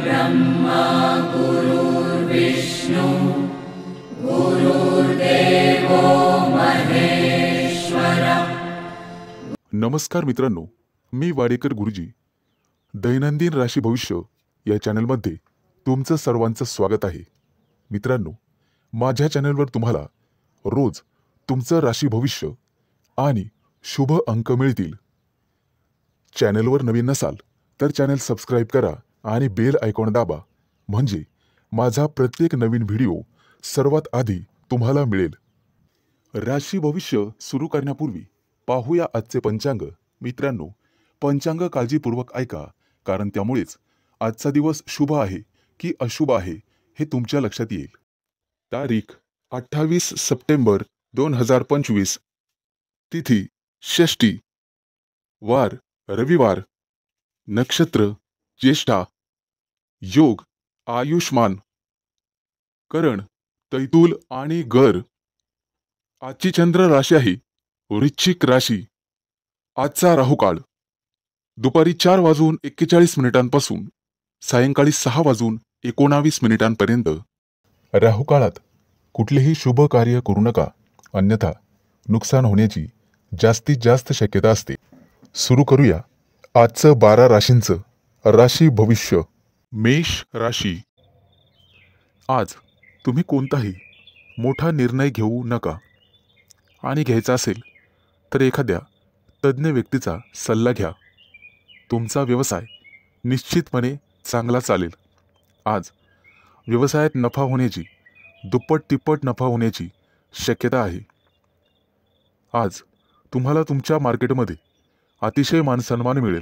ब्रह्मा गुरुर्विष्णु गुरुर्देवो महेश्वर। नमस्कार मित्रांनो, मी वाडेकर गुरुजी दैनंदिन राशी भविष्य या चॅनलमध्ये तुमचं सर्वांचं स्वागत आहे। मित्रांनो, माझ्या चॅनलवर तुम्हाला रोज तुमचं राशी भविष्य आणि शुभ अंक मिळतील। चॅनलवर नवीन नसाल तर चॅनल सबस्क्राइब करा आणि बेल आयकॉन दाबा, म्हणजे माझा प्रत्येक नवीन व्हिडिओ सर्वात आधी तुम्हाला मिळेल। राशी भविष्य सुरू करण्यापूर्वी पाहूया आजचे पंचांग। मित्रांनो, पंचांग काळजीपूर्वक ऐका, कारण त्यामुळेच आजचा दिवस शुभ आहे की अशुभ आहे हे तुमच्या लक्षात येईल। तारीख 28 सप्टेंबर 2025, तिथी षष्ठी, वार रविवार, नक्षत्र ज्येष्ठा, योग आयुष्मान, करण तैतूल आणि गर। आजची चंद्र राशी आहे वृश्चिक राशी। आजचा राहुकाळ दुपारी 4:41 सायंकाळी 6:19 राहुकाळात कुठलेही शुभ कार्य करू नका, अन्यथा नुकसान होण्याची जास्तीत जास्त शक्यता असते। सुरू करूया आजचं 12 राशींचं राशी भविष्य। मेष राशी। आज तुम्ही कोणताही मोठा निर्णय घेऊ नका, आणि घ्यायचा असेल तर एखाद्या तज्ञ व्यक्तीचा सल्ला घ्या। तुमचा व्यवसाय निश्चितपणे चांगला चालेल। आज व्यवसायात नफा होण्याची, दुप्पट तिप्पट नफा होण्याची शक्यता आहे। आज तुम्हाला तुमच्या मार्केटमध्ये अतिशय मानसन्मान मिळेल।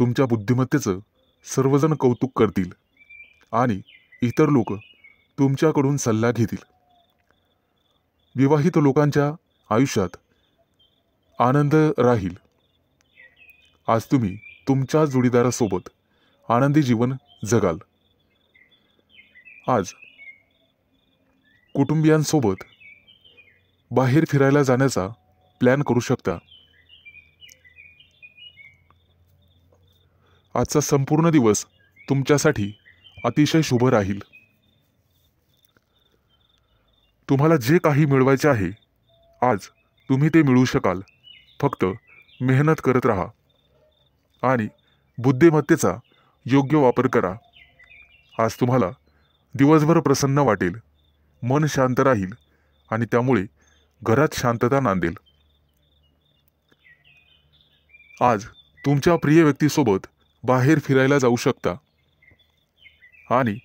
तुमच्या बुद्धिमत्तेचं सर्वजण कौतुक करतील आणि इतर लोक तुमच्याकडून सल्ला घेतील। विवाहित लोकांच्या आयुष्यात आनंद राहील। आज तुम्ही तुमच्या जोडीदारासोबत आनंदी जीवन जगाल। आज कुटुंबियांसोबत बाहेर फिरायला जाण्याचा प्लॅन करू शकता। आजचा संपूर्ण दिवस तुमच्यासाठी अतिशय शुभ राहील। तुम्हाला जे काही मिळवायचे आहे आज तुम्ही ते मिळवू शकाल। फक्त मेहनत करत राहा आणि बुद्धिमत्तेचा योग्य वापर करा। आज तुम्हाला दिवसभर प्रसन्न वाटेल, मन शांत राहील आणि त्यामुळे घरात शांतता नांदेल। आज तुमच्या प्रिय व्यक्तीसोबत बाहेर फिरायला जाऊ शकता आणि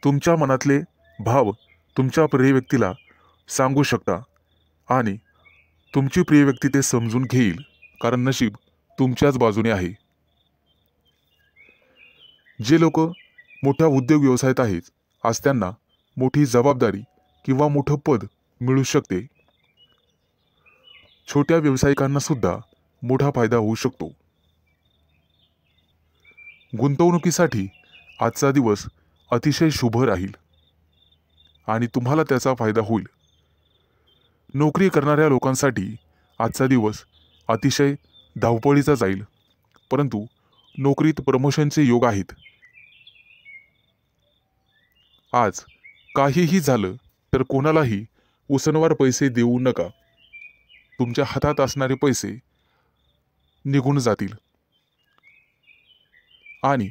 तुमच्या मनातले भाव तुमच्या प्रिय व्यक्तीला सांगू शकता आणि तुमची प्रिय व्यक्ती ते समजून घेईल, कारण नशीब तुमच्याच बाजूने आहे। जे लोक मोठ्या उद्योग व्यवसायात आहेत, आज त्यांना मोठी जबाबदारी किंवा मोठं पद मिळू शकते। छोट्या व्यावसायिकांना सुद्धा मोठा फायदा होऊ शकतो। गुंतवणुकीसाठी आजचा दिवस अतिशय शुभ राहील आणि तुम्हाला त्याचा फायदा होईल। नोकरी करणाऱ्या लोकांसाठी आजचा दिवस अतिशय धावपळीचा जाईल, परंतु नोकरीत प्रमोशनचे योग आहेत। आज काहीही झालं तर कोणालाही उसनवार पैसे देऊ नका। तुमच्या हातात असणारे पैसे निघून जातील आणि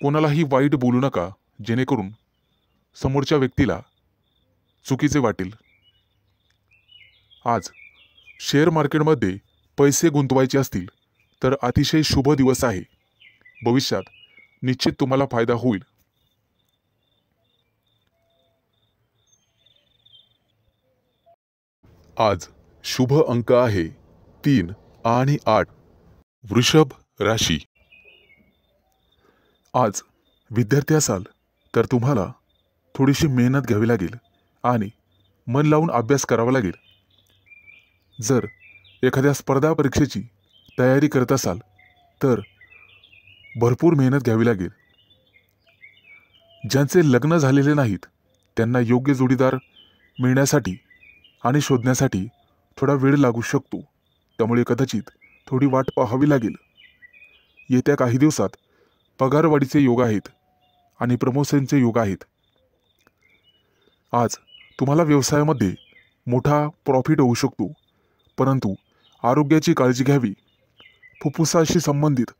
कोणालाही वाईट बोलू नका, जेणेकरून समोरच्या व्यक्तीला चुकीचे वाटेल। आज शेअर मार्केटमध्ये पैसे गुंतवायचे असतील तर अतिशय शुभ दिवस आहे। भविष्यात निश्चित तुम्हाला फायदा होईल। आज शुभ अंक आहे 3 आणि 8। वृषभ राशी। आज विद्यार्थी असाल तर तुम्हाला थोडीशी मेहनत घ्यावी लागेल आणि मन लावून अभ्यास करावा लागेल। जर एखाद्या स्पर्धा परीक्षेची तयारी करत असाल तर भरपूर मेहनत घ्यावी लागेल। ज्यांचे लग्न झालेले नाहीत त्यांना योग्य जोडीदार मिळण्यासाठी आणि शोधण्यासाठी थोडा वेळ लागू शकतो, त्यामुळे कदाचित थोडी वाट पाहावी लागेल। येत्या काही दिवसात पगारवाढीचे योग आहेत आणि प्रमोशनचे योग आहेत. आज तुम्हाला व्यवसायामध्ये मोठा प्रॉफिट होऊ शकतो, परंतु आरोग्याची काळजी घ्यावी. फुफ्फुसाशी संबंधित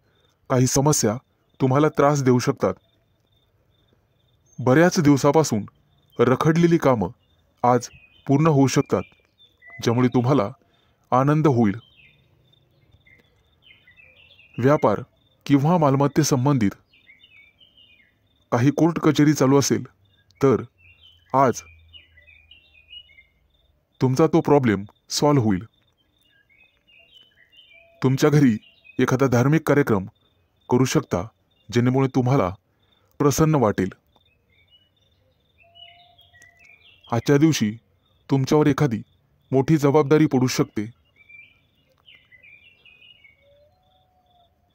काही समस्या तुम्हाला त्रास देऊ शकतात. बऱ्याच दिवसापासून रखडलेली कामं आज पूर्ण होऊ शकतात, ज्यामुळे तुम्हाला आनंद होईल. व्यापार किंवा मालमत्तेसंबंधित काही कोर्ट कचेरी चालू असेल तर आज तुमचा तो प्रॉब्लेम सॉल्व्ह होईल. तुमच्या घरी एखादा धार्मिक कार्यक्रम करू शकता, जेणेमुळे तुम्हाला प्रसन्न वाटेल. आजच्या दिवशी तुमच्यावर एखादी मोठी जबाबदारी पडू शकते.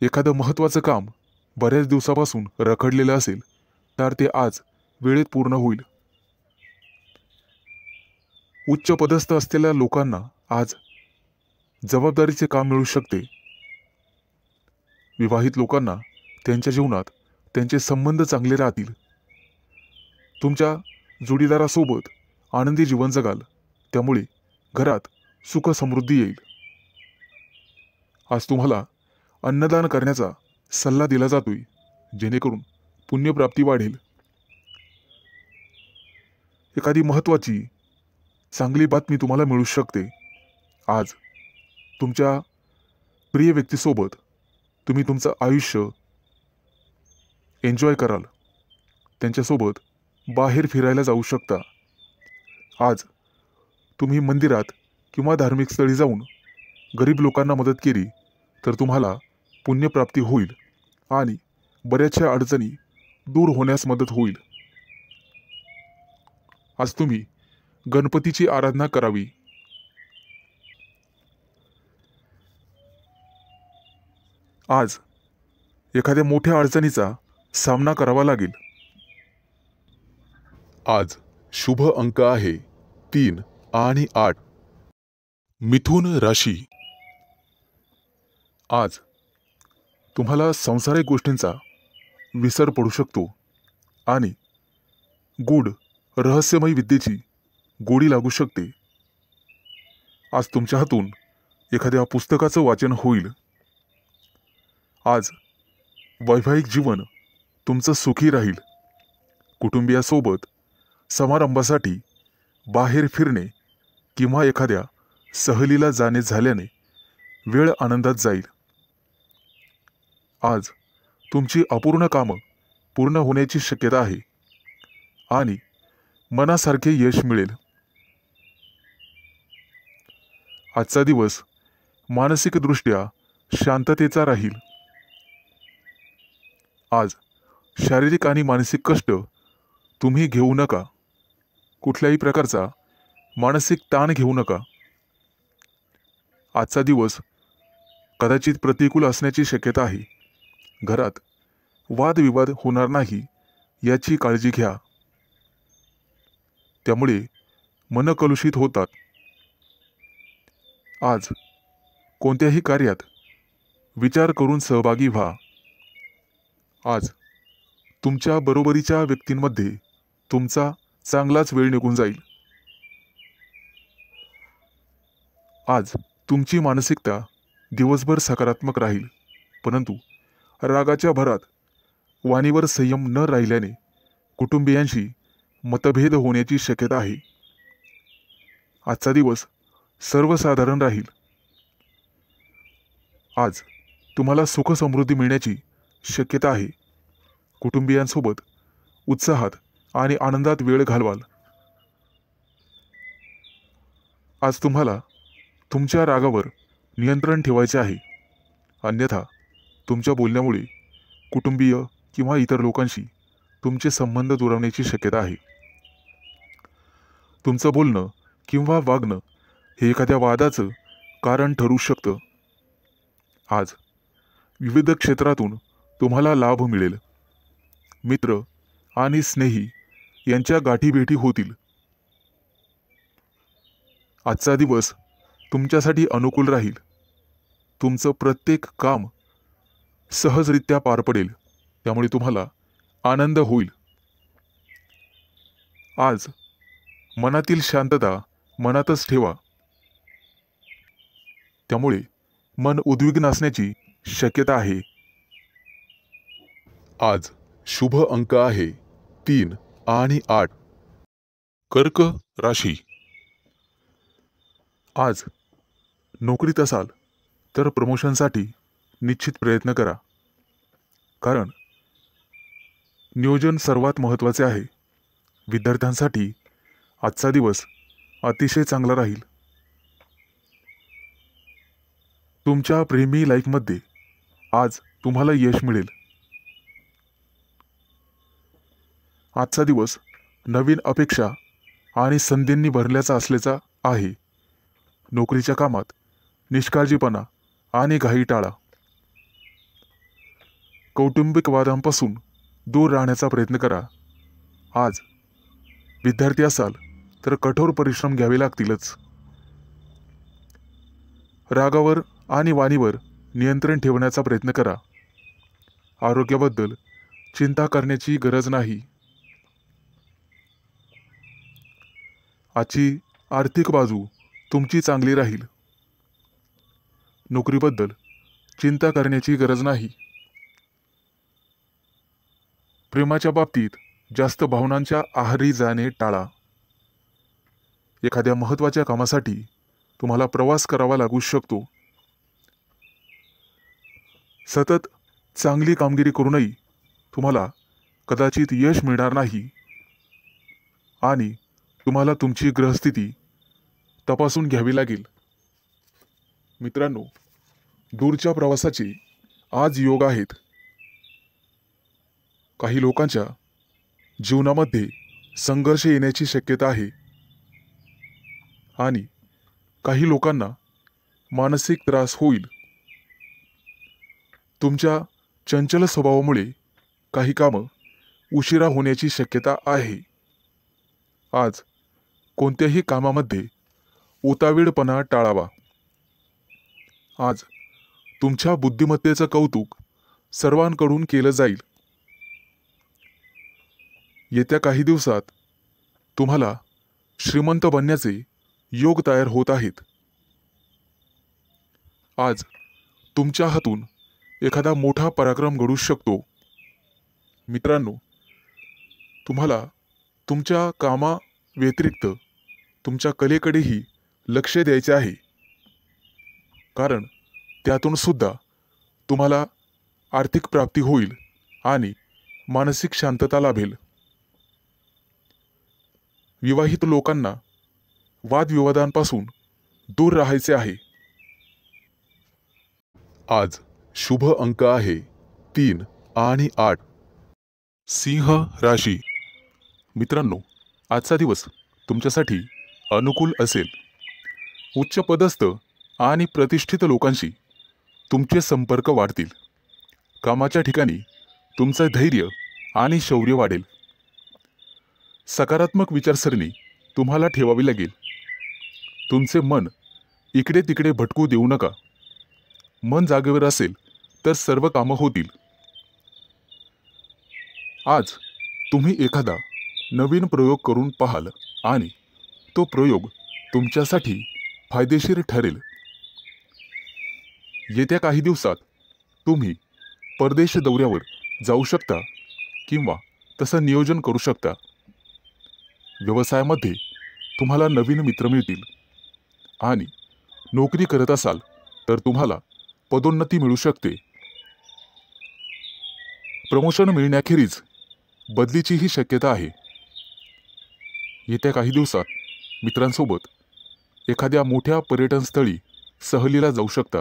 एखादं महत्त्वाचं काम बऱ्याच दिवसापासून रखडलेलं असेल तर ते आज वेळेत पूर्ण होईल. उच्च पदस्थ असलेल्या लोकांना आज जबाबदारीचे काम मिळू शकते. विवाहित लोकांना त्यांच्या जीवनात त्यांचे संबंध चांगले राहतील. तुमच्या जोडीदारासोबत आनंदी जीवन जगाल, त्यामुळे घरात सुख समृद्धी येईल. आज तुम्हाला अन्नदान करण्याचा सल्ला दिला जातोय, जेणेकरून पुण्यप्राप्ती वाढेल. एखादी महत्त्वाची चांगली बातमी तुम्हाला मिळू शकते. आज तुमच्या प्रिय व्यक्तीसोबत तुम्ही तुमचं आयुष्य एन्जॉय कराल. त्यांच्यासोबत बाहेर फिरायला जाऊ शकता. आज तुम्ही मंदिरात किंवा धार्मिक स्थळी जाऊन गरीब लोकांना मदत केली तर तुम्हाला पुण्यप्राप्ती होईल आणि बऱ्याचशा अडचणी दूर होण्यास मदत होईल. आज तुम्ही गणपतीची आराधना करावी. आज एखाद्या मोठ्या अडचणीचा सामना करावा लागेल. आज शुभ अंक आहे 3 आणि 8. मिथुन राशी. आज तुम्हाला सांसारिक गोष्टींचा विसर पडू शकतो आणि गूढ रहस्यमय विद्येची गोडी लागू शकते. आज तुमच्या हातून एखाद्या पुस्तकाचं वाचन होईल. आज वैवाहिक जीवन तुमचं सुखी राहील. कुटुंबियासोबत समारंभासाठी बाहेर फिरणे किंवा एखाद्या सहलीला जाणे झाल्याने वेळ आनंदात जाईल. आज तुमची अपूर्ण कामं पूर्ण होण्याची शक्यता आहे आणि मनासारखे यश मिळेल. आजचा दिवस मानसिकदृष्ट्या शांततेचा राहील. आज शारीरिक आणि मानसिक कष्ट तुम्ही घेऊ नका. कुठल्याही प्रकारचा मानसिक ताण घेऊ नका. आजचा दिवस कदाचित प्रतिकूल असण्याची शक्यता आहे. घरात वादविवाद होणार नाही याची काळजी घ्या. त्यामुळे मन कलुषित होतात. आज कोणत्याही कार्यात विचार करून सहभागी व्हा. आज तुमच्या बरोबरीच्या व्यक्तींमध्ये तुमचा चांगलाच वेळ निघून जाईल. आज तुमची मानसिकता दिवसभर सकारात्मक राहील, परंतु रागाच्या भरात वाणीवर संयम न राहिल्याने कुटुंबियांशी मतभेद होण्याची शक्यता आहे. आजचा दिवस सर्वसाधारण राहील. आज तुम्हाला सुख समृद्धी मिळण्याची शक्यता आहे. कुटुंबियांसोबत उत्साहात आणि आनंदात वेळ घालवाल. आज तुम्हाला तुमच्या रागावर नियंत्रण ठेवायचे आहे, अन्यथा तुमच्या बोलण्यामुळे कुटुंबीय किंवा इतर लोकांशी तुमचे संबंध दुरावण्याची शक्यता आहे. तुमचं बोलणं किंवा वागणं हे एखाद्या वादाचं कारण ठरू शकतं. आज विविध क्षेत्रातून तुम्हाला लाभ मिळेल. मित्र आणि स्नेही यांच्या गाठीभेटी होतील. आजचा दिवस तुमच्यासाठी अनुकूल राहील. तुमचं प्रत्येक काम सहजरित्या पार पडेल. त्यामुळे तुम्हाला आनंद होईल. आज मनातील शांतता मनातच ठेवा, त्यामुळे मन उद्विग्न असण्याची शक्यता आहे. आज शुभ अंक आहे 3 आणि 8. कर्क राशी. आज नोकरीत असाल तर प्रमोशनसाठी निश्चित प्रयत्न करा, कारण नियोजन सर्वात महत्त्वाचे आहे. विद्यार्थ्यांसाठी आजचा दिवस अतिशय चांगला राहील. तुमच्या प्रेमी लाईफमध्ये आज तुम्हाला यश मिळेल. आजचा दिवस नवीन अपेक्षा आणि संधींनी भरल्याचा असल्याचा आहे. नोकरीच्या कामात निष्काळजीपणा आणि घाई टाळा. कौटुंबिक वादांपासून दूर राहण्याचा प्रयत्न करा. आज विद्यार्थी असाल तर कठोर परिश्रम घ्यावे लागतीलच. रागावर आणि वाणीवर नियंत्रण ठेवण्याचा प्रयत्न करा. आरोग्याबद्दल चिंता करण्याची गरज नाही. आजची आर्थिक बाजू तुमची चांगली राहील. नोकरीबद्दल चिंता करण्याची गरज नाही. प्रेमाच्या बाबतीत जास्त भावनांच्या आहारी जाणे टाळा. एखाद्या महत्त्वाच्या कामासाठी तुम्हाला प्रवास करावा लागू शकतो. सतत चांगली कामगिरी करूनही तुम्हाला कदाचित यश मिळणार नाही आणि तुम्हाला तुमची ग्रहस्थिती तपासून घ्यावी लागेल. मित्रांनो, दूरच्या प्रवासाचे आज योग आहेत. काही लोकांच्या जीवनामध्ये संघर्ष येण्याची शक्यता आहे आणि काही लोकांना मानसिक त्रास होईल. तुमच्या चंचल स्वभावामुळे काही कामं उशिरा होण्याची शक्यता आहे. आज कोणत्याही कामामध्ये उतावीळपणा टाळावा. आज तुमच्या बुद्धिमत्तेचं कौतुक सर्वांकडून केलं जाईल. येत्या काही दिवसात तुम्हाला श्रीमंत बनण्याचे योग तयार होत आहेत. आज तुमच्या हातून एखादा मोठा पराक्रम घडू शकतो. मित्रांनो, तुम्हाला तुमच्या कामा व्यतिरिक्त तुमच्या कलेकडेही लक्ष द्यायचे आहे, कारण त्यातून सुद्धा तुम्हाला आर्थिक प्राप्ती होईल आणि मानसिक शांतता लाभेल. विवाहित लोकांना वादविवादांपासून दूर राहायचे आहे. आज शुभ अंक आहे 3 आणि 8. सिंह राशी. मित्रांनो, आजचा दिवस तुमच्यासाठी अनुकूल असेल. उच्च पदस्थ आणि प्रतिष्ठित लोकांशी तुमचे संपर्क वाढतील. कामाच्या ठिकाणी तुमचं धैर्य आणि शौर्य वाढेल. सकारात्मक विचारसरणी तुम्हाला ठेवावी लागेल. तुमचे मन इकडे तिकडे भटकू देऊ नका. मन जागेवर असेल तर सर्व कामं होतील. आज तुम्ही एखादा नवीन प्रयोग करून पाहाल आणि तो प्रयोग तुमच्यासाठी फायदेशीर ठरेल. येत्या काही दिवसात तुम्ही परदेश दौऱ्यावर जाऊ शकता किंवा तसं नियोजन करू शकता. व्यवसायामध्ये तुम्हाला नवीन मित्र मिळतील आणि नोकरी करत असाल तर तुम्हाला पदोन्नती मिळू शकते. प्रमोशन मिळण्याखेरीज बदलीचीही शक्यता आहे. येत्या काही दिवसात मित्रांसोबत एखाद्या मोठ्या पर्यटनस्थळी सहलीला जाऊ शकता.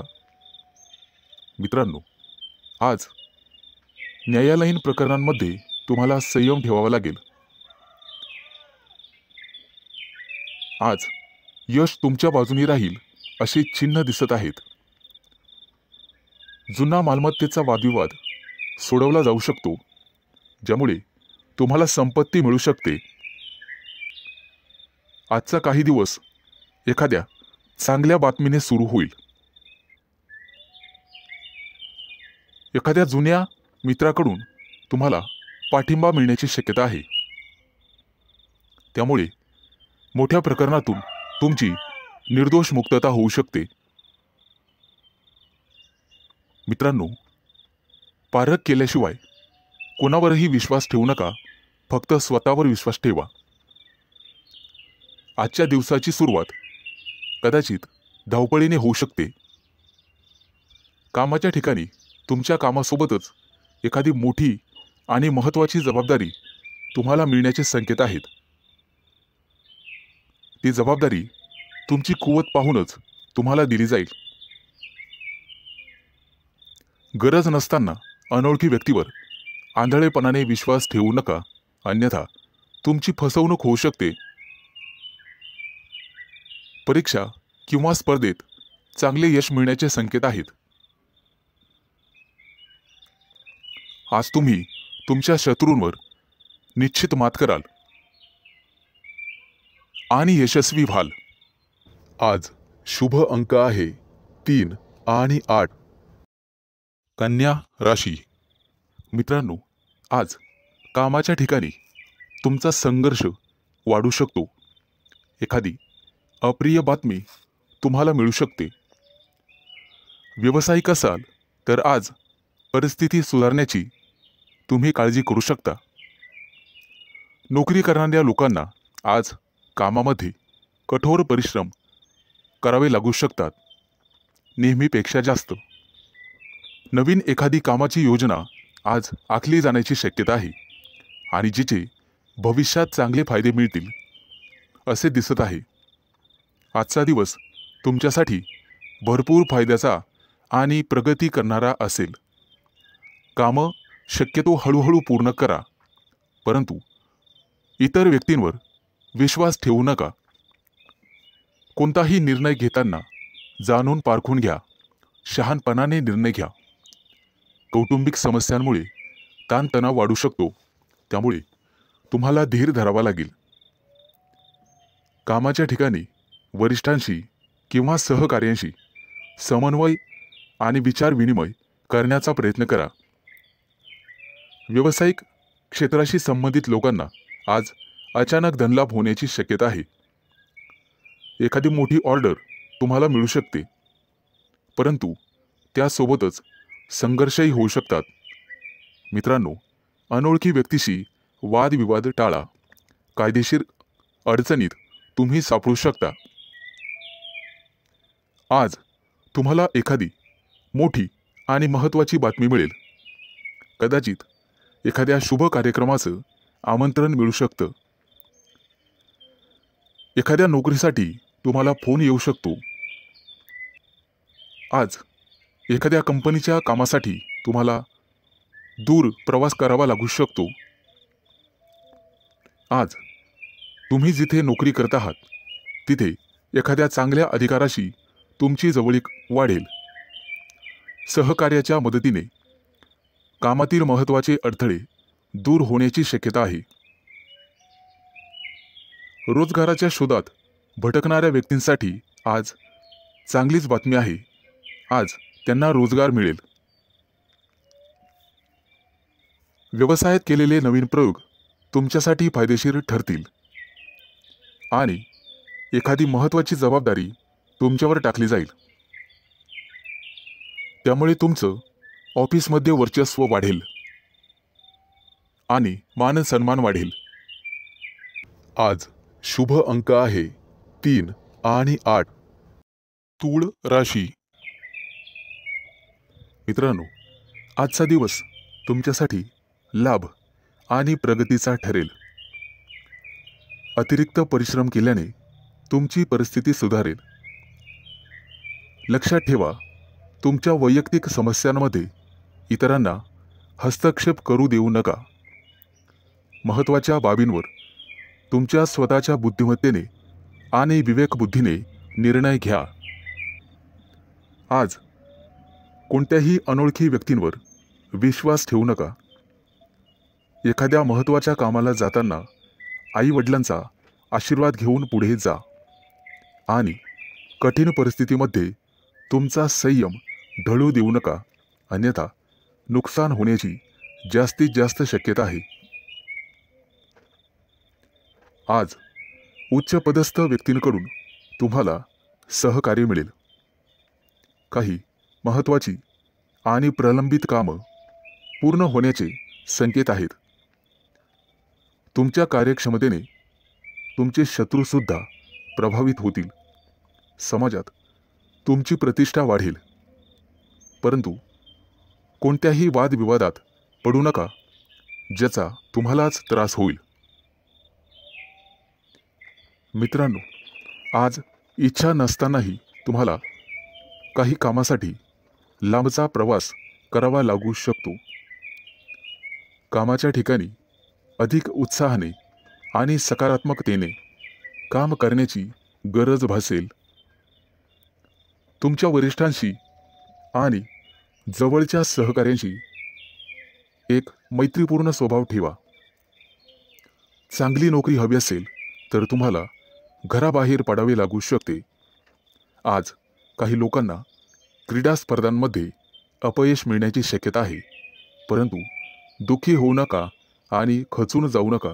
मित्रांनो, आज न्यायालयीन प्रकरणांमध्ये तुम्हाला संयम ठेवावा लागेल. आज यश तुमच्या बाजूनी राहील अशी चिन्ह दिसत आहेत. जुना मालमत्तेचा वादविवाद सोडवला जाऊ शकतो, ज्यामुळे तुम्हाला संपत्ती मिळू शकते. आजचा काही दिवस एखाद्या चांगल्या बातमीने सुरू होईल. एखाद्या जुन्या मित्राकडून तुम्हाला पाठिंबा मिळण्याची शक्यता आहे. त्यामुळे मोठ्या प्रकरणातून तुमची निर्दोष मुक्तता होऊ शकते. मित्रांनो, पारख केल्याशिवाय कोणावरही विश्वास ठेवू नका. फक्त स्वतःवर विश्वास ठेवा. आजच्या दिवसाची सुरुवात कदाचित धावपळीने होऊ शकते. कामाच्या ठिकाणी तुमच्या कामासोबतच एखादी मोठी आणि महत्त्वाची जबाबदारी तुम्हाला मिळण्याचे संकेत आहेत. ती जबाबदारी तुमची कुवत पाहूनच तुम्हाला दिली जाईल. गरज नसताना अनोळखी व्यक्तीवर आंधळेपणाने विश्वास ठेवू नका, अन्यथा तुमची फसवणूक होऊ शकते. परीक्षा किंवा स्पर्धेत चांगले यश मिळण्याचे संकेत आहेत. आज तुम्ही तुमच्या शत्रूंवर निश्चित मात कराल आणि यशस्वी व्हाल. आज शुभ अंक आहे 3 आणि 8. कन्या राशी. मित्रांनो, आज कामाच्या ठिकाणी तुमचा संघर्ष वाढू शकतो. एखादी अप्रिय बातमी तुम्हाला मिळू शकते. व्यावसायिक असाल तर आज परिस्थिती सुधारण्याची तुम्ही काळजी करू शकता. नोकरी करणाऱ्या लोकांना आज कामामध्ये कठोर परिश्रम करावे लागू शकतात, नेहमीपेक्षा जास्त. नवीन एखादी कामाची योजना आज आखली जाण्याची शक्यता आहे आणि जिचे भविष्यात चांगले फायदे मिळतील असे दिसत आहे. आजचा दिवस तुमच्यासाठी भरपूर फायद्याचा आणि प्रगती करणारा असेल. कामं शक्यतो हळूहळू पूर्ण करा, परंतु इतर व्यक्तींवर विश्वास ठेवू नका. कोणताही निर्णय घेताना जाणून पारखून घ्या. शहाणपणाने निर्णय घ्या. कौटुंबिक समस्यांमुळे ताणतणाव वाढू शकतो, त्यामुळे तुम्हाला धीर धरावा लागेल. कामाच्या ठिकाणी वरिष्ठांशी किंवा सहकार्यांशी समन्वय आणि विचार विनिमय करण्याचा प्रयत्न करा. व्यावसायिक क्षेत्राशी संबंधित लोकांना आज अचानक धनलाभ होण्याची शक्यता आहे. एखादी मोठी ऑर्डर तुम्हाला मिळू शकते, परंतु त्यासोबतच संघर्षही होऊ शकतात. मित्रांनो, अनोळखी व्यक्तीशी वादविवाद टाळा. कायदेशीर अडचणीत तुम्ही सापडू शकता. आज तुम्हाला एखादी मोठी आणि महत्त्वाची बातमी मिळेल. कदाचित एखाद्या शुभ कार्यक्रमाचं आमंत्रण मिळू शकतं. एखाद्या नोकरीसाठी तुम्हाला फोन येऊ शकतो. आज एखाद्या कंपनीच्या कामासाठी तुम्हाला दूर प्रवास करावा लागू शकतो. आज तुम्ही जिथे नोकरी करत आहात तिथे एखाद्या चांगल्या अधिकाराशी तुमची जवळीक वाढेल. सहकार्याच्या मदतीने कामातील महत्त्वाचे अडथळे दूर होण्याची शक्यता आहे. रोजगाराच्या शोधात भटकणाऱ्या व्यक्तींसाठी आज चांगलीच बातमी आहे. आज त्यांना रोजगार मिळेल. व्यवसायात केलेले नवीन प्रयोग तुमच्यासाठी फायदेशीर ठरतील आणि एखादी महत्त्वाची जबाबदारी तुमच्यावर टाकली जाईल. त्यामुळे तुमचं ऑफिसमध्ये वर्चस्व वाढेल आणि मान सन्मान वाढेल. आज शुभ अंक आहे 3 आणि 8. तूळ राशी. मित्रांनो, आजचा दिवस तुमच्यासाठी लाभ आणि प्रगतीचा ठरेल. अतिरिक्त परिश्रम केल्याने तुमची परिस्थिती सुधारेल. लक्षात ठेवा, तुमच्या वैयक्तिक समस्यांमध्ये इतरांना हस्तक्षेप करू देऊ नका. महत्त्वाच्या बाबींवर तुमच्या स्वतःच्या बुद्धिमत्तेने आणि विवेकबुद्धीने निर्णय घ्या. आज कोणत्याही अनोळखी व्यक्तींवर विश्वास ठेवू नका. एखाद्या महत्त्वाच्या कामाला जाताना आई-वडिलांचा आशीर्वाद घेऊन पुढे जा आणि कठीण परिस्थितीमध्ये तुमचा संयम ढळू देऊ नका, अन्यथा नुकसान होण्याची जास्तीत जास्त शक्यता आहे. आज उच्च पदस्थ व्यक्तींकडून तुम्हाला सहकार्य मिळेल. काही महत्त्वाची आणि प्रलंबित कामं पूर्ण होण्याचे संकेत आहेत. तुमच्या कार्यक्षमतेने तुमचे शत्रूसुद्धा प्रभावित होतील. समाजात तुमची प्रतिष्ठा वाढेल. परंतु कोणत्याही वादविवादात पडू नका, ज्याचा तुम्हालाच त्रास होईल. मित्रांनो, आज इच्छा नसतानाही तुम्हाला काही कामासाठी लांबचा प्रवास करावा लागू शकतो. कामाच्या ठिकाणी अधिक उत्साहाने आणि सकारात्मकतेने काम करण्याची गरज भासेल. तुमच्या वरिष्ठांशी आणि जवळच्या सहकाऱ्यांशी एक मैत्रीपूर्ण स्वभाव ठेवा. चांगली नोकरी हवी असेल तर तुम्हाला घराबाहेर पडावे लागू शकते. आज काही लोकांना क्रीडा स्पर्धांमध्ये अपयश मिळण्याची शक्यता आहे. परंतु दुःखी होऊ नका आणि खचून जाऊ नका.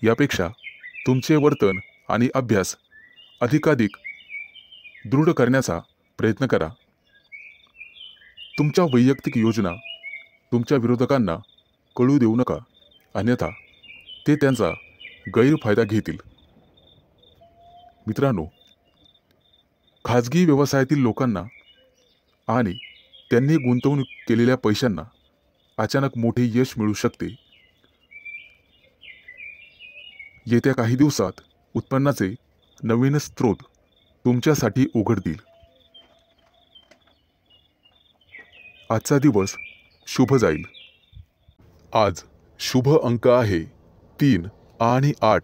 यापेक्षा तुमचे वर्तन आणि अभ्यास अधिकाधिक दृढ करण्याचा प्रयत्न करा. तुमच्या वैयक्तिक योजना तुमच्या विरोधकांना कळू देऊ नका, अन्यथा ते त्यांचा गैरफायदा घेतील. मित्रांनो, खाजगी व्यवसायातील लोकांना आणि त्यांनी गुंतवणूक केलेल्या पैशांना अचानक मोठे यश मिळू शकते. येत्या काही दिवसात उत्पन्नाचे नवीन स्रोत तुमच्यासाठी उघडतील. आजचा दिवस शुभ जाईल. आज शुभ अंक आहे 3 आणि 8.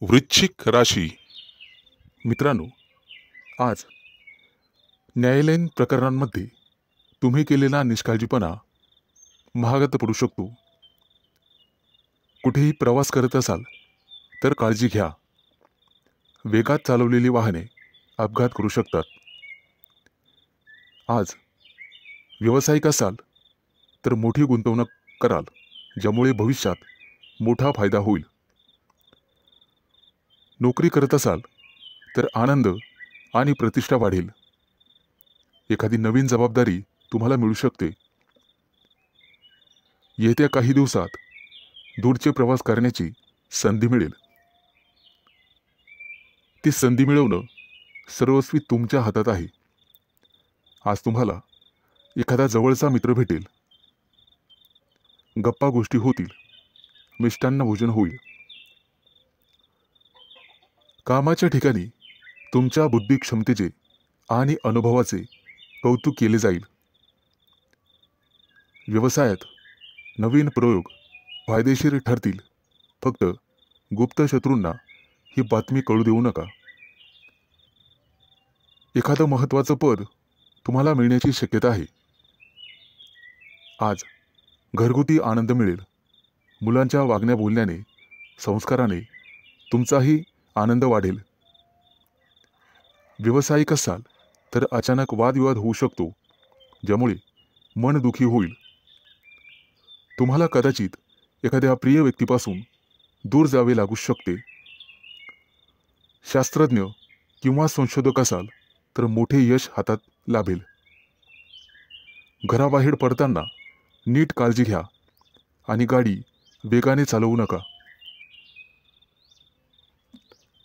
वृश्चिक राशी. मित्रांनो, आज न्यायालयीन प्रकरणांमध्ये तुम्ही केलेला निष्काळजीपणा महागात पडू शकतो. कुठेही प्रवास करत असाल तर काळजी घ्या. वेगात चालवलेली वाहने अपघात करू शकतात. आज व्यावसायिक असाल तर मोठी गुंतवणूक कराल, ज्यामुळे भविष्यात मोठा फायदा होईल. नोकरी करत असाल तर आनंद आणि प्रतिष्ठा वाढेल. एखादी नवीन जबाबदारी तुम्हाला मिळू शकते. येत्या काही दिवसात दूरचे प्रवास करण्याची संधी मिळेल. ती संधी मिळवणं सर्वस्वी तुमच्या हातात आहे. आज तुम्हाला एखादा जवळचा मित्र भेटेल. गप्पा गोष्टी होतील. मिष्टान्न भोजन होईल. कामाच्या ठिकाणी तुमच्या बुद्धी क्षमतेचे आणि अनुभवाचे कौतुक केले जाईल. व्यवसायात नवीन प्रयोग फायदेशीर ठरतील. फक्त गुप्त शत्रूंना ही बातमी कळू देऊ नका. एखादं महत्त्वाचं पद तुम्हाला मिळण्याची शक्यता आहे. आज घरगुती आनंद मिळेल. मुलांच्या वागण्या बोलण्याने, संस्काराने तुमचाही आनंद वाढेल. व्यावसायिक असाल तर अचानक वादविवाद होऊ शकतो, ज्यामुळे मन दुखी होईल. तुम्हाला कदाचित एखाद्या प्रिय व्यक्तीपासून दूर जावे लागू शकते. शास्त्रज्ञ किंवा संशोधक असाल तर मोठे यश हातात लाभेल. घराबाहेर पडताना नीट काळजी घ्या आणि गाडी वेगाने चालवू नका.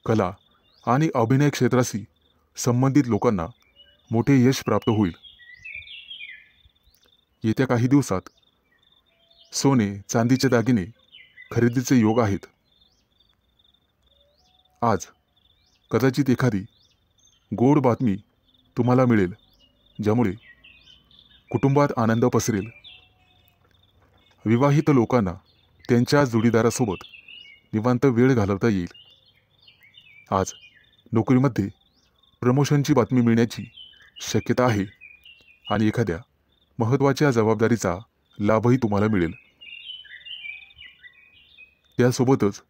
कला आणि अभिनय क्षेत्राशी संबंधित लोकांना मोठे यश प्राप्त होईल. येत्या काही दिवसात सोने चांदीचे दागिने खरेदीचे योग आहेत. आज कदाचित एखादी गोड बातमी तुम्हाला मिळेल, ज्यामुळे कुटुंबात आनंद पसरेल. विवाहित लोकांना त्यांच्या जोडीदारासोबत निवांत वेळ घालवता येईल. आज नोकरीमध्ये प्रमोशनची बातमी मिळण्याची शक्यता आहे आणि एखाद्या महत्त्वाच्या जबाबदारीचा लाभही तुम्हाला मिळेल. त्यासोबतच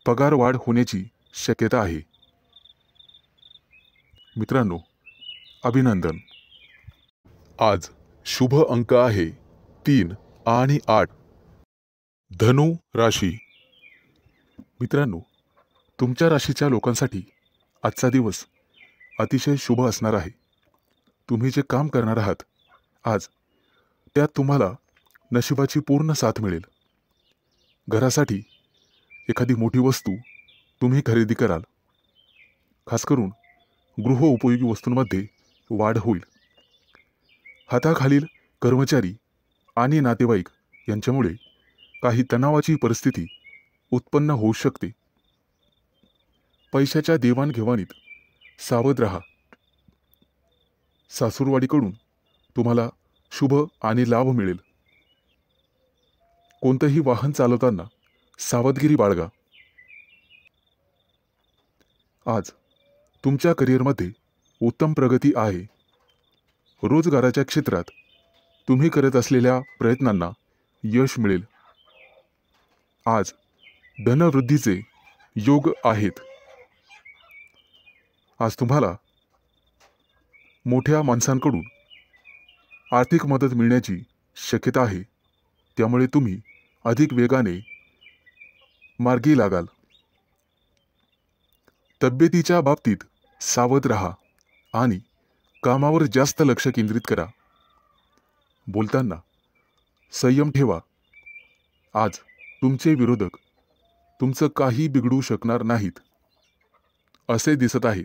पगार वाढ होण्याची शक्यता आहे. मित्रांनो, अभिनंदन. आज शुभ अंक आहे 3 आणि 8. धनु राशी. मित्रांनो, तुमच्या राशीच्या लोकांसाठी आजचा दिवस अतिशय शुभ असणार आहे. तुम्ही जे काम करणार आहात आज, त्यात तुम्हाला नशिबाची पूर्ण साथ मिळेल. घरासाठी एखादी मोठी वस्तू तुम्ही खरेदी कराल. खास करून गृहोपयोगी वस्तूंमध्ये वाढ होईल. हाताखालील कर्मचारी आणि नातेवाईक यांच्यामुळे काही तणावाची परिस्थिती उत्पन्न होऊ शकते. पैशाच्या देवाणघेवाणीत सावध राहा. सासूरवाडीकडून तुम्हाला शुभ आणि लाभ मिळेल. कोणतंही वाहन चालवताना सावधगिरी बाळगा. आज तुमच्या करिअरमध्ये उत्तम प्रगती आहे. रोजगाराच्या क्षेत्रात तुम्ही करत असलेल्या प्रयत्नांना यश मिळेल. आज धनवृद्धीचे योग आहेत. आज तुम्हाला मोठ्या माणसांकडून आर्थिक मदत मिळण्याची शक्यता आहे. त्यामुळे तुम्ही अधिक वेगाने मार्गी लागाल. तब्येतीच्या बाबतीत सावध राहा आणि कामावर जास्त लक्ष केंद्रित करा. बोलताना संयम ठेवा. आज तुमचे विरोधक तुमचं काही बिघडू शकणार नाहीत असे दिसत आहे.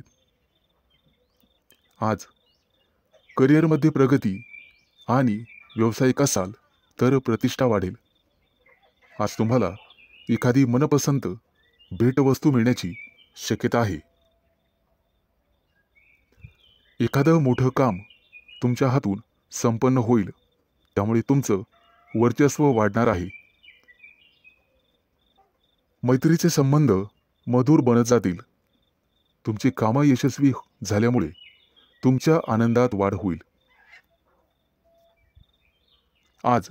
आज करिअरमध्ये प्रगती आणि व्यावसायिक असाल तर प्रतिष्ठा वाढेल. आज तुम्हाला एखादी मनपसंत भेटवस्तू मिळण्याची शक्यता आहे. एखादं मोठं काम तुमच्या हातून संपन्न होईल. त्यामुळे तुमचं वर्चस्व वाढणार आहे. मैत्रीचे संबंध मधुर बनत जातील. तुमची कामं यशस्वी झाल्यामुळे तुमच्या आनंदात वाढ होईल. आज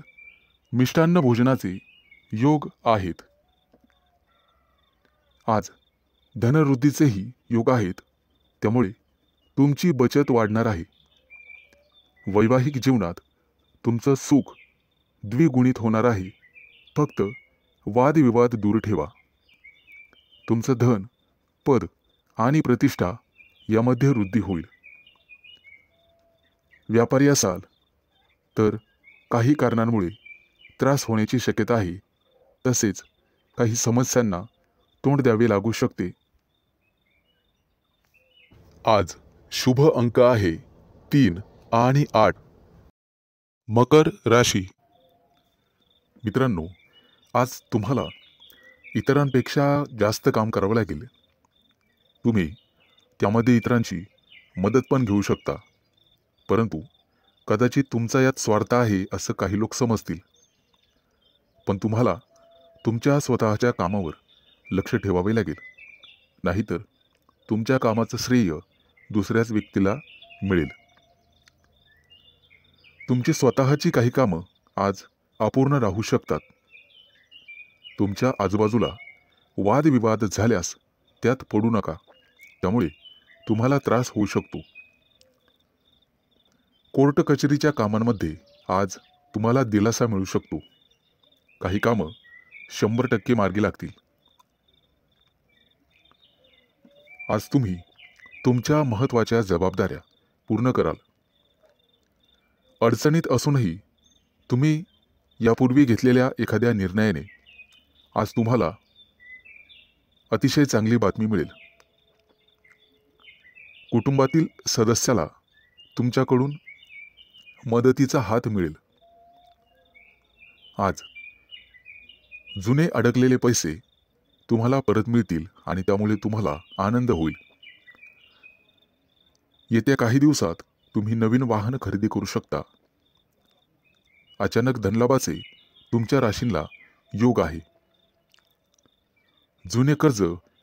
मिष्टान्न भोजनाचे योग आहेत. आज धनवृद्धीचेही योग आहेत. त्यामुळे तुमची बचत वाढणार आहे. वैवाहिक जीवनात तुमचं सुख द्विगुणित होणार आहे. फक्त वादविवाद दूर ठेवा. तुमचं धन, पद आणि प्रतिष्ठा यामध्ये वृद्धी होईल. व्यापारी असाल तर काही कारणांमुळे त्रास होण्याची शक्यता आहे. तसेच काही समस्यांना तोंड द्यावे लागू शकते. आज शुभ अंक आहे 3 आणि 8. मकर राशी. मित्रांनो, आज तुम्हाला इतरांपेक्षा जास्त काम करावं लागेल. तुम्ही त्यामध्ये इतरांची मदत पण घेऊ शकता. परंतु कदाचित तुमचा यात स्वार्थ आहे असं काही लोक समजतील. पण तुम्हाला तुमच्या स्वतःच्या कामावर लक्ष ठेवावे लागेल. नाहीतर तुमच्या कामाचं श्रेय दुसऱ्याच व्यक्तीला मिळेल. तुमची स्वतःची काही कामं आज अपूर्ण राहू शकतात. तुमच्या आजूबाजूला वादविवाद झाल्यास त्यात पडू नका. त्यामुळे तुम्हाला त्रास होऊ शकतो. कोर्ट कचेरीच्या कामांमध्ये आज तुम्हाला दिलासा मिळू शकतो. काही कामं 100% मार्गी लागतील. आज तुम्ही तुमच्या महत्त्वाच्या जबाबदाऱ्या पूर्ण कराल. अडचणीत असूनही तुम्ही यापूर्वी घेतलेल्या एखाद्या निर्णयाने आज तुम्हाला अतिशय चांगली बातमी मिळेल. कुटुंबातील सदस्याला तुमच्याकडून मदतीचा हात मिळेल. आज जुने अडकलेले पैसे तुम्हाला परत मिळतील आणि त्यामुळे तुम्हाला आनंद होईल. येत्या काही दिवसात तुम्ही नवीन वाहन खरेदी करू शकता. अचानक धनलाभाचे तुमच्या राशींना योग आहे. जुने कर्ज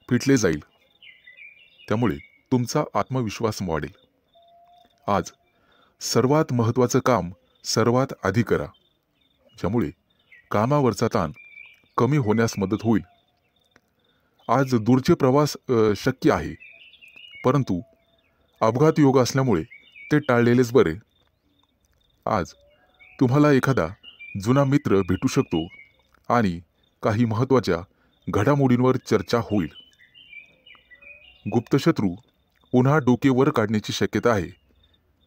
फिटले जाईल. त्यामुळे तुमचा आत्मविश्वास वाढेल. आज सर्वात महत्त्वाचं काम सर्वात आधी करा, ज्यामुळे कामावरचा ताण कमी होण्यास मदत होईल. आज दूरचे प्रवास शक्य आहे, परंतु अपघात योग असल्यामुळे ते टाळलेलेच बरे. आज तुम्हाला एखादा जुना मित्र भेटू शकतो आणि काही महत्त्वाच्या घडामोडींवर चर्चा होईल. गुप्तशत्रू पुन्हा डोके वर काढण्याची शक्यता आहे,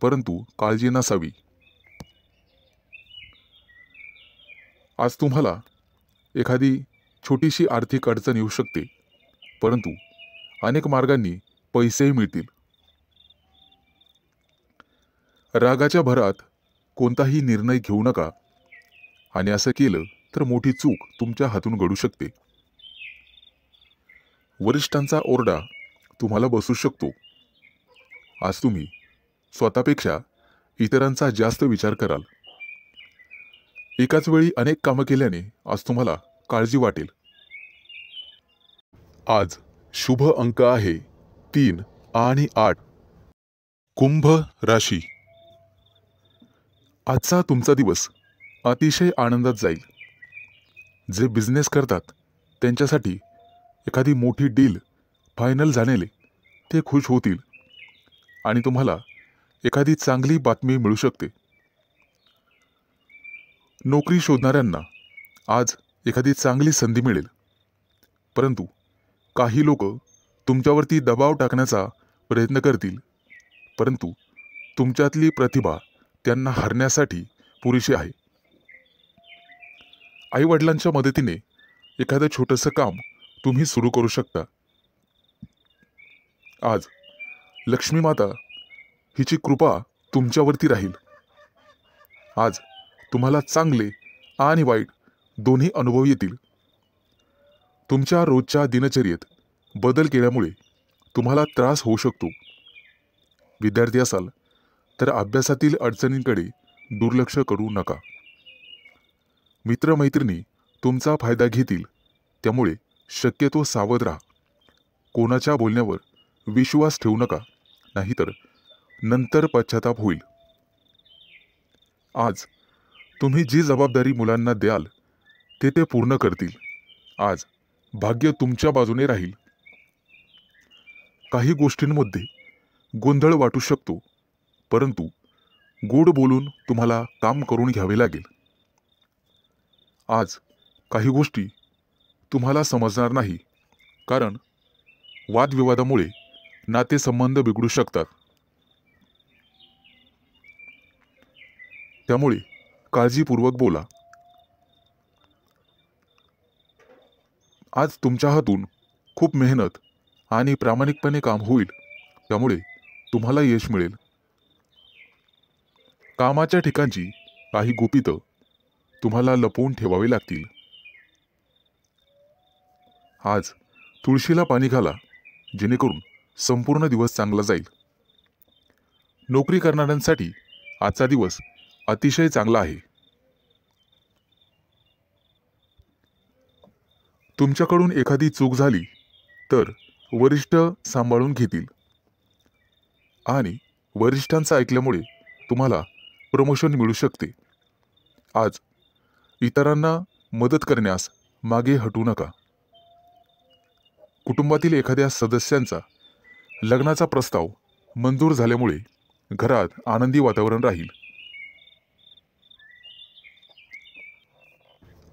परंतु काळजी नसावी. आज तुम्हाला एखादी छोटीशी आर्थिक अडचण येऊ शकते, परंतु अनेक मार्गांनी पैसेही मिळतील. रागाच्या भरात कोणताही निर्णय घेऊ नका, आणि असं केलं तर मोठी चूक तुमच्या हातून घडू शकते. वरिष्ठांचा ओरडा तुम्हाला बसू शकतो. आज तुम्ही स्वतःपेक्षा इतरांचा जास्त विचार कराल. एकाच वेळी अनेक कामं केल्याने आज तुम्हाला काळजी वाटेल. आज शुभ अंक आहे 3 आणि 8. कुंभ राशी. आजचा तुमचा दिवस अतिशय आनंदात जाईल. जे बिझनेस करतात त्यांच्यासाठी एखादी मोठी डील फायनल झालेले ते खुश होतील आणि तुम्हाला एखादी चांगली बातमी मिळू शकते. नोकरी शोधणाऱ्यांना आज एखादी चांगली संधी मिळेल, परंतु काही लोक तुमच्यावरती दबाव टाकण्याचा प्रयत्न करतील, परंतु तुमच्यातली प्रतिभा त्यांना हरण्यासाठी पुरेशी आहे. आईवडिलांच्या मदतीने एखादं छोटंसं काम तुम्ही सुरू करू शकता. आज लक्ष्मी माता हिची कृपा तुमच्यावरती राहील. आज तुम्हाला चांगले आणि वाईट दोन्ही अनुभव येतील. तुमच्या रोजच्या दिनचर्येत बदल केल्यामुळे तुम्हाला त्रास होऊ शकतो. विद्यार्थी असाल तर अभ्यासातील अडचणींकडे दुर्लक्ष करू नका. मित्रमैत्रिणी तुमचा फायदा घेतील, त्यामुळे शक्यतो सावध राहा. कोणाच्या बोलण्यावर विश्वास ठेवू नका, नाहीतर नंतर पश्चाताप होईल. आज तुम्ही जी जबाबदारी मुलांना द्याल ते पूर्ण करतील. आज भाग्य तुमच्या बाजूने राहील. काही गोष्टींमध्ये गोंधळ वाटू शकतो, परंतु गोड बोलून तुम्हाला काम करून घ्यावे लागेल. आज काही गोष्टी तुम्हाला समजणार नाही, कारण वादविवादामुळे नातेसंबंध बिघडू शकतात. त्यामुळे काळजीपूर्वक बोला. आज तुमच्या हातून खूप मेहनत आणि प्रामाणिकपणे काम होईल, त्यामुळे तुम्हाला यश मिळेल. कामाच्या ठिकाणची काही गुपितं तुम्हाला लपवून ठेवावी लागतील. आज तुळशीला पाणी घाला, जेणेकरून संपूर्ण दिवस चांगला जाईल. नोकरी करणाऱ्यांसाठी आजचा दिवस अतिशय चांगला आहे. तुमच्याकडून एखादी चूक झाली तर वरिष्ठ सांभाळून घेतील आणि वरिष्ठांचं ऐकल्यामुळे तुम्हाला प्रमोशन मिळू शकते. आज इतरांना मदत करण्यास मागे हटू नका. कुटुंबातील एखाद्या सदस्यांचा लग्नाचा प्रस्ताव मंजूर झाल्यामुळे घरात आनंदी वातावरण राहील.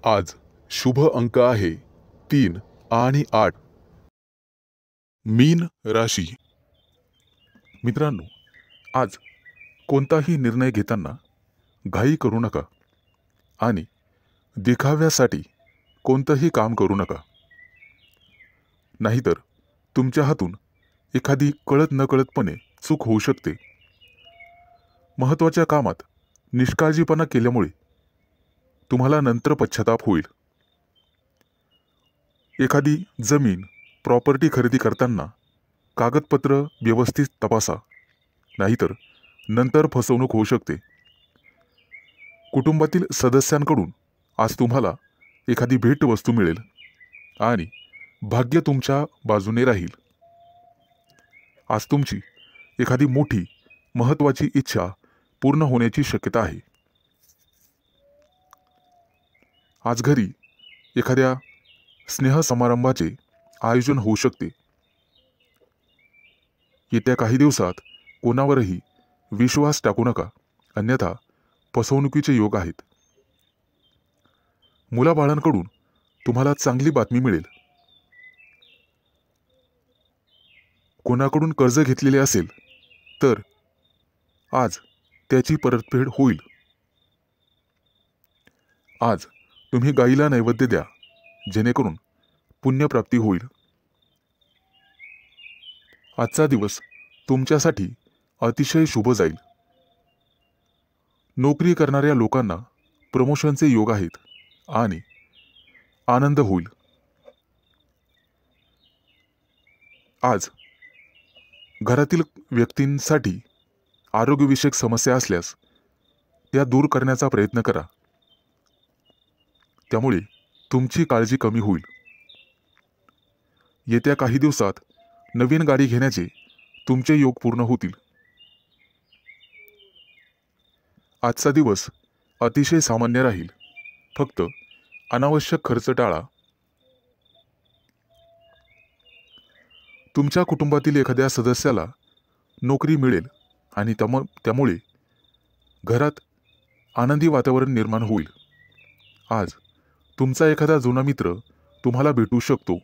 आज शुभ अंक आहे 3 आणि 8. मीन राशी. मित्रांनो, आज कोणताही निर्णय घेताना घाई करू नका आणि देखाव्यासाठी कोणतंही काम करू नका, नाहीतर तुमच्या हातून एखादी कळत नकळतपणे चूक होऊ शकते. महत्त्वाच्या कामात निष्काळजीपणा केल्यामुळे तुम्हाला नंतर पश्चाताप होईल. एखादी जमीन प्रॉपर्टी खरेदी करताना कागदपत्र व्यवस्थित तपासा, नाहीतर नंतर फसवणूक होऊ शकते. कुटुंबातील सदस्यांकडून आज तुम्हाला एखादी भेटवस्तू मिळेल आणि भाग्य तुमच्या बाजूने राहील. आज तुमची एखादी मोठी महत्त्वाची इच्छा पूर्ण होण्याची शक्यता आहे. आज घरी एखाद्या स्नेहसमारंभाचे आयोजन होऊ शकते. येत्या काही दिवसात कोणावरही विश्वास टाकू नका, अन्यथा फसवणुकीचे योग आहेत. मुलाबाळांकडून तुम्हाला चांगली बातमी मिळेल. कोणाकडून कर्ज घेतलेले असेल तर आज त्याची परतफेड होईल. आज तुम्ही गाईला नैवेद्य द्या, जेणेकरून पुण्यप्राप्ती होईल. आजचा दिवस तुमच्यासाठी अतिशय शुभ जाईल. नोकरी करणाऱ्या लोकांना प्रमोशनचे योग आहेत आणि आनंद होईल. आज घरातील व्यक्तींसाठी आरोग्यविषयक समस्या असल्यास त्या दूर करण्याचा प्रयत्न करा. त्यामुळे तुमची काळजी कमी होईल. येत्या काही दिवसात नवीन गाडी घेण्याचे तुमचे योग पूर्ण होतील. आजचा दिवस अतिशय सामान्य राहील. फक्त अनावश्यक खर्च टाळा. तुमच्या कुटुंबातील एखाद्या सदस्याला नोकरी मिळेल आणि त्यामुळे घरात आनंदी वातावरण निर्माण होईल. आज तुमचा एखादा जुना मित्र तुम्हाला भेटू शकतो.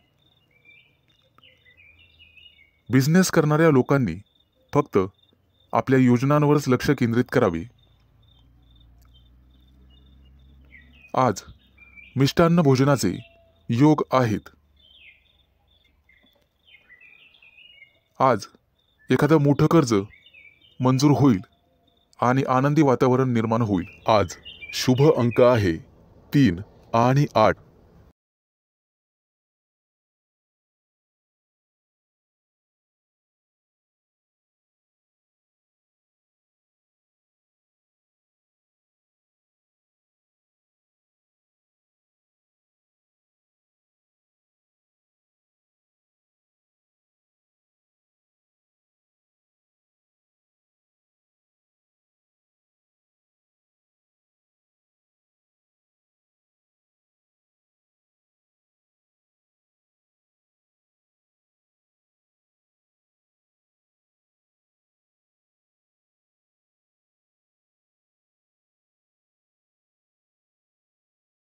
बिझनेस करणाऱ्या लोकांनी फक्त आपल्या योजनांवरच लक्ष केंद्रित करावे. आज मिष्टान्न भोजनाचे योग आहेत. आज एखादं मोठं कर्ज मंजूर होईल आणि आनंदी वातावरण निर्माण होईल. आज शुभ अंक आहे 3 आणि 8.